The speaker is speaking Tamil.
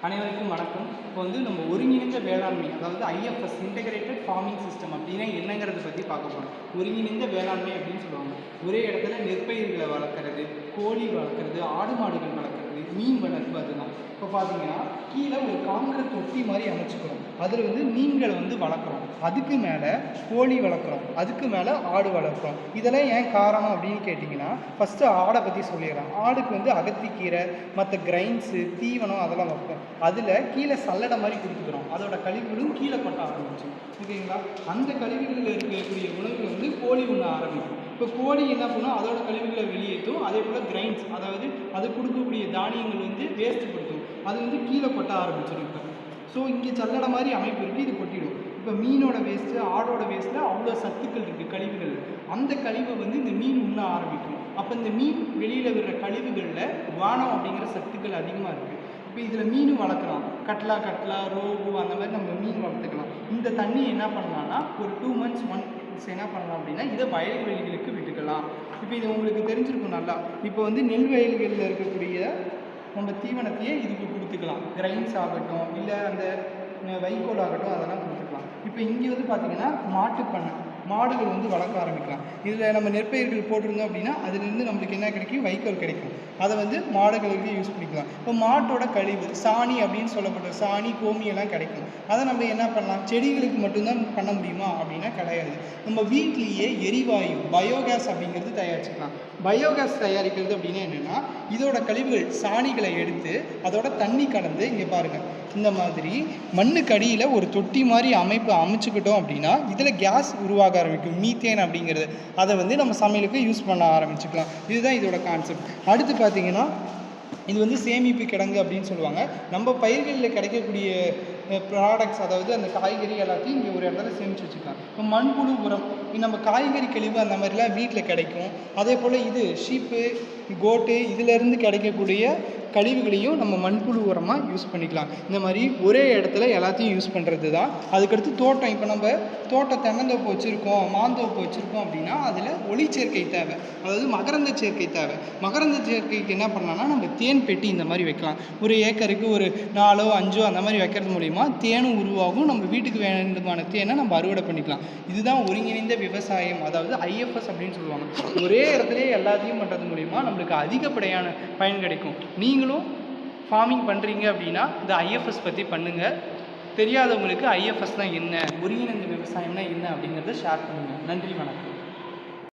அனைவருக்கும் வணக்கம். இப்போ நம்ம ஒருங்கிணைந்த வேளாண்மை, அதாவது ஐஎஃப்எஸ் இன்டகிரேட்டட் ஃபார்மிங் சிஸ்டம் அப்படின்னா என்னங்கிறத பற்றி பார்க்க போகிறோம். ஒருங்கிணைந்த வேளாண்மை அப்படின்னு சொல்லுவாங்க. ஒரே இடத்துல நெற்பயிர்களை வளர்க்குறது, கோழி வளர்க்குறது, ஆடு மாடுகள் வளர்க்குறது, மீன் வளர்ப்பு. அதுதான் இப்போ பார்த்தீங்கன்னா கீழே ஒரு காங்கிரீட் தொட்டி மாதிரி அமைச்சுக்கிறோம். அதில் மீன்களை வளர்க்குறோம். அதுக்கு மேலே கோழி வளர்க்குறோம். அதுக்கு மேலே ஆடு வளர்க்குறோம். இதெல்லாம் ஏன் காரணம் அப்படின்னு கேட்டிங்கன்னா, ஃபஸ்ட்டு ஆடை பற்றி சொல்லிடுறேன். ஆடுக்கு அகத்திக்கீரை, மற்ற கிரைன்ஸு, தீவனம் அதெல்லாம் வைப்போம். அதில் கீழே சல்லடை மாதிரி கொடுத்துக்கிறோம். அதோட கழிவுகளும் கீழே கொட்ட ஆரம்பிச்சு, ஓகேங்களா? அந்த கழிவுகளில் இருக்கக்கூடிய உணவுகளை கோழி உண்ண ஆரம்பிக்கும். இப்போ கோழி என்ன பண்ணும், அதோட கழிவுகளை வெளியேற்றும். அதே போல் கிரைன்ஸ், அதாவது அது கொடுக்கக்கூடிய தானியங்கள் வேஸ்ட்டுப்படுத்தும். அது கீழே கொட்ட ஆரம்பிச்சிடும். இப்போ ஸோ இங்கே சல்லடை மாதிரி அமைப்பு இருக்குது, இது கொட்டிடும். இப்போ மீனோட வேஸ்ட்டு, ஆடோட வேஸ்ட்டில் அவ்வளோ சத்துக்கள் இருக்குது, கழிவுகள். அந்த கழிவை இந்த மீன் உண்ண ஆரம்பிக்கும். அப்போ இந்த மீன் வெளியில் விடுற கழிவுகளில் வானம் அப்படிங்கிற சத்துக்கள் அதிகமாக இருக்குது. இப்போ இதில் மீன் வளர்க்கலாம். கட்லா, ரோகு அந்த மாதிரி நம்ம மீன் வளர்த்துக்கலாம். இந்த தண்ணி என்ன பண்ணலான்னா ஒரு 2 months ஒன்ஸ் என்ன பண்ணலாம் அப்படின்னா இதை வயல்வெளிகளுக்கு விட்டுக்கலாம். இப்போ இது உங்களுக்கு தெரிஞ்சிருக்கும் நல்லா. இப்போ நெல் வயல்களில் இருக்கக்கூடிய நம்ம தீவனத்தையே இதுக்கு கொடுத்துக்கலாம். கிரைன்ஸ் ஆகட்டும், இல்லை அந்த வைக்கோல் ஆகட்டும், அதெல்லாம் கொடுத்துக்கலாம். இப்போ இங்கே பார்த்தீங்கன்னா மாட்டுப்பண்ணை, மாடுகள் வளர்க்க ஆரம்பிக்கலாம். இதில் நம்ம நெற்பயிர்கள் போட்டிருந்தோம் அப்படின்னா அதுலேருந்து நம்மளுக்கு என்ன கிடைக்கும், வைக்கோல் கிடைக்கும். அதை மாடுகளுக்கு யூஸ் பண்ணிக்கலாம். இப்போ மாட்டோட கழிவு, சாணி அப்படின்னு சொல்லப்படுற சாணி, கோமியெல்லாம் கிடைக்கும். அதை நம்ம என்ன பண்ணலாம், செடிகளுக்கு மட்டும்தான் பண்ண முடியுமா அப்படின்னா கிடையாது. நம்ம வீட்லேயே எரிவாயு, பயோகேஸ் அப்படிங்கிறது தயாரிச்சுக்கலாம். பயோகேஸ் தயாரிக்கிறது அப்படின்னா என்னென்னா, இதோட கழிவுகள் சாணிகளை எடுத்து அதோட தண்ணி கலந்து, இங்கே பாருங்கள், இந்த மாதிரி மண்ணுக்கு அடியில் ஒரு தொட்டி மாதிரி அமைப்பு அமைச்சுக்கிட்டோம் அப்படின்னா இதில் கேஸ் உருவாக ஆரம்பிக்கும், மீத்தேன் அப்படிங்கிறது. அதை நம்ம சமையலுக்கு யூஸ் பண்ண ஆரம்பிச்சுக்கலாம். இதுதான் இதோட கான்செப்ட். அடுத்து பார்த்தீங்கன்னா இது சேமிப்பு கிடங்கு அப்படின்னு சொல்லுவாங்க. நம்ம பயிர்களில் கிடைக்கக்கூடிய ப்ராடக்ட்ஸ், அதாவது அந்த காய்கறி எல்லாத்தையும் இங்கே ஒரு இடத்துல சேமித்து வச்சுக்கலாம். இப்போ மண்புழு உரம், நம்ம காய்கறி கழிவு அந்த மாதிரிலாம் வீட்டில் கிடைக்கும். அதே போல் இது ஷீப்பு, கோட்டு, இதிலேருந்து கிடைக்கக்கூடிய கழிவுகளையும் நம்ம மண்புழு உரமாக யூஸ் பண்ணிக்கலாம். இந்த மாதிரி ஒரே இடத்துல எல்லாத்தையும் யூஸ் பண்ணுறது தான். அதுக்கடுத்து தோட்டம், இப்போ நம்ம தோட்டம் தென்னந்தோப்பு வச்சுருக்கோம், மாந்தோப்பு வச்சுருக்கோம் அப்படின்னா அதில் ஒளிச்சேர்க்கை தேவை, அதாவது மகரந்த சேர்க்கை தேவை. மகரந்த சேர்க்கைக்கு என்ன பண்ணலாம்னா நம்ம தேன் பெட்டி இந்த மாதிரி வைக்கலாம். ஒரு ஏக்கருக்கு ஒரு 4 5 அந்த மாதிரி வைக்கிறது மூலிமா தேனும் உருவாகும். நம்ம வீட்டுக்கு வேண்டுமான தேனை நம்ம அறுவடை பண்ணிக்கலாம். இதுதான் ஒருங்கிணைந்த விவசாயம், அதாவது ஐஎஃப்எஸ் அப்படின்னு சொல்லுவாங்க. ஒரே இடத்துலேயே எல்லாத்தையும் பண்ணுறது மூலிமா நம்மளுக்கு அதிகப்படியான பயன் கிடைக்கும். நீங்களும் ஃபார்மிங் பண்ணுறீங்க அப்படின்னா இந்த ஐஎஃப்எஸ் பற்றி பண்ணுங்கள். தெரியாதவங்களுக்கு ஐஎஃப்எஸ்னால் என்ன, ஒருங்கிணைந்த விவசாயம்னா என்ன அப்படிங்கிறத ஷேர் பண்ணுங்கள். நன்றி, வணக்கம்.